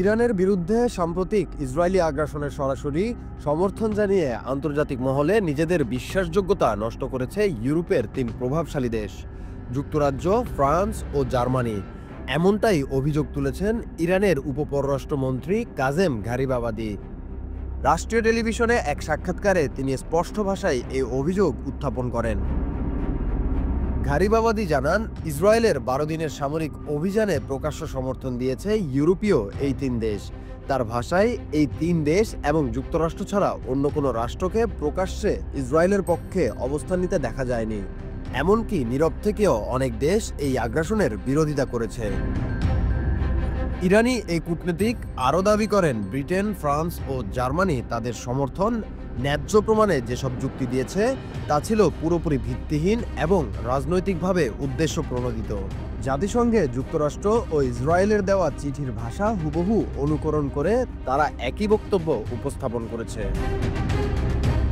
ইরানের বিরুদ্ধে সাম্প্রতিক ইসরায়েলি আগ্রাসনের সরাসরি সমর্থন জানিয়ে আন্তর্জাতিক মহলে নিজেদের বিশ্বাসযোগ্যতা নষ্ট করেছে ইউরোপের তিন প্রভাবশালী দেশ যুক্তরাজ্য, ফ্রান্স ও জার্মানি। এমনটাই অভিযোগ তুলেছেন ইরানের উপপররাষ্ট্রমন্ত্রী কাজেম ঘারিবাবাদি। রাষ্ট্রীয় টেলিভিশনে এক সাক্ষাৎকারে তিনি স্পষ্ট ভাষায় এই অভিযোগ উত্থাপন করেন। ঘারিবাবাদি জানান, ইসরায়েলের 12 দিনের সামরিক অভিযানে প্রকাশ্য সমর্থন দিয়েছে ইউরোপীয় এই তিন দেশ। তার ভাষায়, এই তিন দেশ এবং যুক্তরাষ্ট্র ছাড়া অন্য কোনো রাষ্ট্রকে প্রকাশ্যে ইসরায়েলের পক্ষে অবস্থান নিতে দেখা যায়নি। এমনকি নীরব থেকেও অনেক দেশ এই আগ্রাসনের বিরোধিতা করেছে। ইরানি এই কূটনীতিক আরও দাবি করেন, ব্রিটেন, ফ্রান্স ও জার্মানি তাদের সমর্থন ন্যায্য প্রমাণে যেসব যুক্তি দিয়েছে তা ছিল পুরোপুরি ভিত্তিহীন এবং রাজনৈতিকভাবে উদ্দেশ্য প্রণোদিত। জাতিসংঘে যুক্তরাষ্ট্র ও ইসরায়েলের দেওয়া চিঠির ভাষা হুবহু অনুকরণ করে তারা একই বক্তব্য উপস্থাপন করেছে।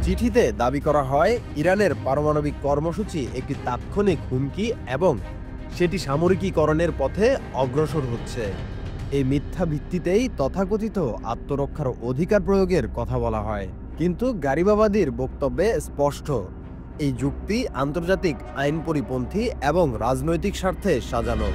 চিঠিতে দাবি করা হয়, ইরানের পারমাণবিক কর্মসূচি একটি তাৎক্ষণিক হুমকি এবং সেটি সামরিকীকরণের পথে অগ্রসর হচ্ছে। এই মিথ্যা ভিত্তিতেই তথাকথিত আত্মরক্ষার অধিকার প্রয়োগের কথা বলা হয়। কিন্তু ঘারিবাবাদির বক্তব্যে স্পষ্ট, এই যুক্তি আন্তর্জাতিক আইন পরিপন্থী এবং রাজনৈতিক স্বার্থে সাজানো।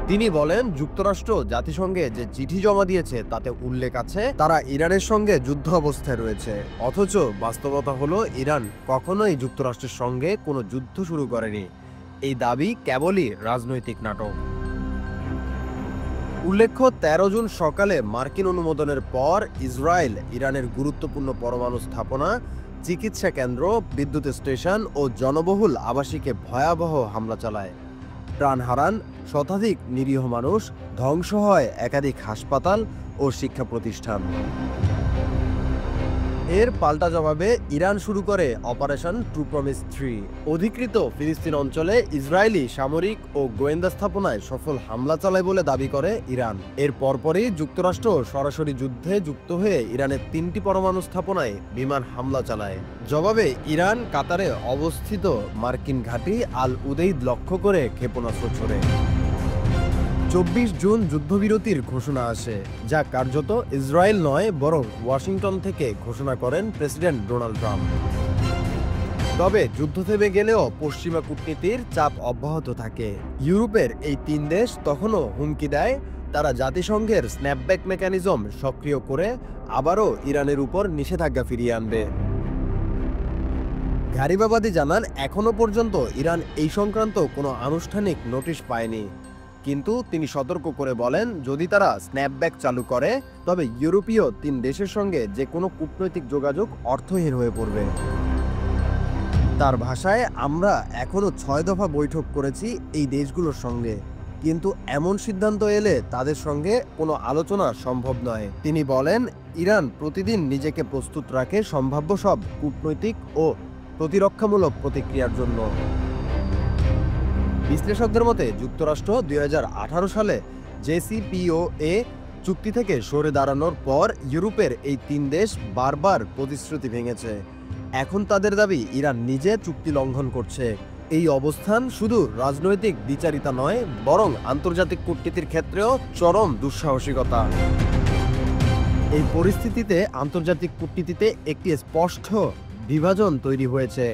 তিনি বলেন, যুক্তরাষ্ট্র জাতিসংঘে যে চিঠি জমা দিয়েছে তাতে উল্লেখ আছে তারা ইরানের সঙ্গে যুদ্ধ অবস্থায় রয়েছে, অথচ বাস্তবতা হলো ইরান কখনোই যুক্তরাষ্ট্রের সঙ্গে কোনো যুদ্ধ শুরু করেনি। এই দাবি কেবলই রাজনৈতিক নাটক। উল্লেখ্য, 13 জুন সকালে মার্কিন অনুমোদনের পর ইসরায়েল ইরানের গুরুত্বপূর্ণ পরমাণু স্থাপনা, চিকিৎসা কেন্দ্র, বিদ্যুৎ স্টেশন ও জনবহুল আবাসিকে ভয়াবহ হামলা চালায়। প্রাণ হারান শতাধিক নিরীহ মানুষ, ধ্বংস হয় একাধিক হাসপাতাল ও শিক্ষা প্রতিষ্ঠান। এর পাল্টা জবাবে ইরান শুরু করে অপারেশন ট্রু প্রমিস 3। অধিকৃত ফিলিস্তিন অঞ্চলে ইসরায়েলি সামরিক ও গোয়েন্দা স্থাপনায় সফল হামলা চালায় বলে দাবি করে ইরান। এর পরপরই যুক্তরাষ্ট্র সরাসরি যুদ্ধে যুক্ত হয়ে ইরানের 3টি পরমাণু স্থাপনায় বিমান হামলা চালায়। জবাবে ইরান কাতারে অবস্থিত মার্কিন ঘাঁটি আল উদেইদ লক্ষ্য করে ক্ষেপণাস্ত্র ছোড়ে। 24 জুন যুদ্ধবিরতির ঘোষণা আসে, যা কার্যত ইসরায়েল নয় বরং ওয়াশিংটন থেকে ঘোষণা করেন প্রেসিডেন্ট ডোনাল্ড ট্রাম্প। তবে যুদ্ধ থেমে গেলেও পশ্চিমা কূটনীতির চাপ অব্যাহত থাকে। ইউরোপের এই তিন দেশ তখনও হুমকি দেয় তারা জাতিসংঘের স্ন্যাপব্যাক মেকানিজম সক্রিয় করে আবারও ইরানের উপর নিষেধাজ্ঞা ফিরিয়ে আনবে। ঘারিবাবাদি জানান, এখনও পর্যন্ত ইরান এই সংক্রান্ত কোনো আনুষ্ঠানিক নোটিশ পায়নি। কিন্তু তিনি সতর্ক করে বলেন, যদি তারা স্ন্যাপব্যাক চালু করে তবে ইউরোপীয় তিন দেশের সঙ্গে যে কোনো কূটনৈতিক যোগাযোগ অর্থহীন হয়ে পড়বে। তার ভাষায়, আমরা এখনও 6 দফা বৈঠক করেছি এই দেশগুলোর সঙ্গে, কিন্তু এমন সিদ্ধান্ত এলে তাদের সঙ্গে কোনো আলোচনা সম্ভব নয়। তিনি বলেন, ইরান প্রতিদিন নিজেকে প্রস্তুত রাখে সম্ভাব্য সব কূটনৈতিক ও প্রতিরক্ষামূলক প্রতিক্রিয়ার জন্য। বিশ্লেষকদের মতে, যুক্তরাষ্ট্র 2018 সালে জেসিপিওএ চুক্তি থেকে সরে দাঁড়ানোর পর ইউরোপের এই তিন দেশ বারবার প্রতিশ্রুতি ভেঙেছে। এখন তাদের দাবি ইরান নিজে চুক্তি লঙ্ঘন করছে। এই অবস্থান শুধু রাজনৈতিক দ্বিচারিতা নয় বরং আন্তর্জাতিক কূটনীতির ক্ষেত্রেও চরম দুঃসাহসিকতা। এই পরিস্থিতিতে আন্তর্জাতিক কূটনীতিতে একটি স্পষ্ট বিভাজন তৈরি হয়েছে।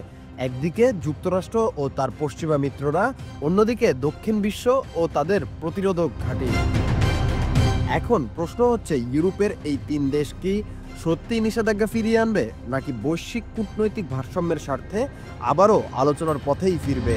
একদিকে যুক্তরাষ্ট্র ও তার পশ্চিমা মিত্ররা, অন্যদিকে দক্ষিণ বিশ্ব ও তাদের প্রতিরোধক ঘাঁটি। এখন প্রশ্ন হচ্ছে, ইউরোপের এই তিন দেশ কি সত্যিই নিষেধাজ্ঞা ফিরিয়ে আনবে, নাকি বৈশ্বিক কূটনৈতিক ভারসাম্যের স্বার্থে আবারও আলোচনার পথেই ফিরবে?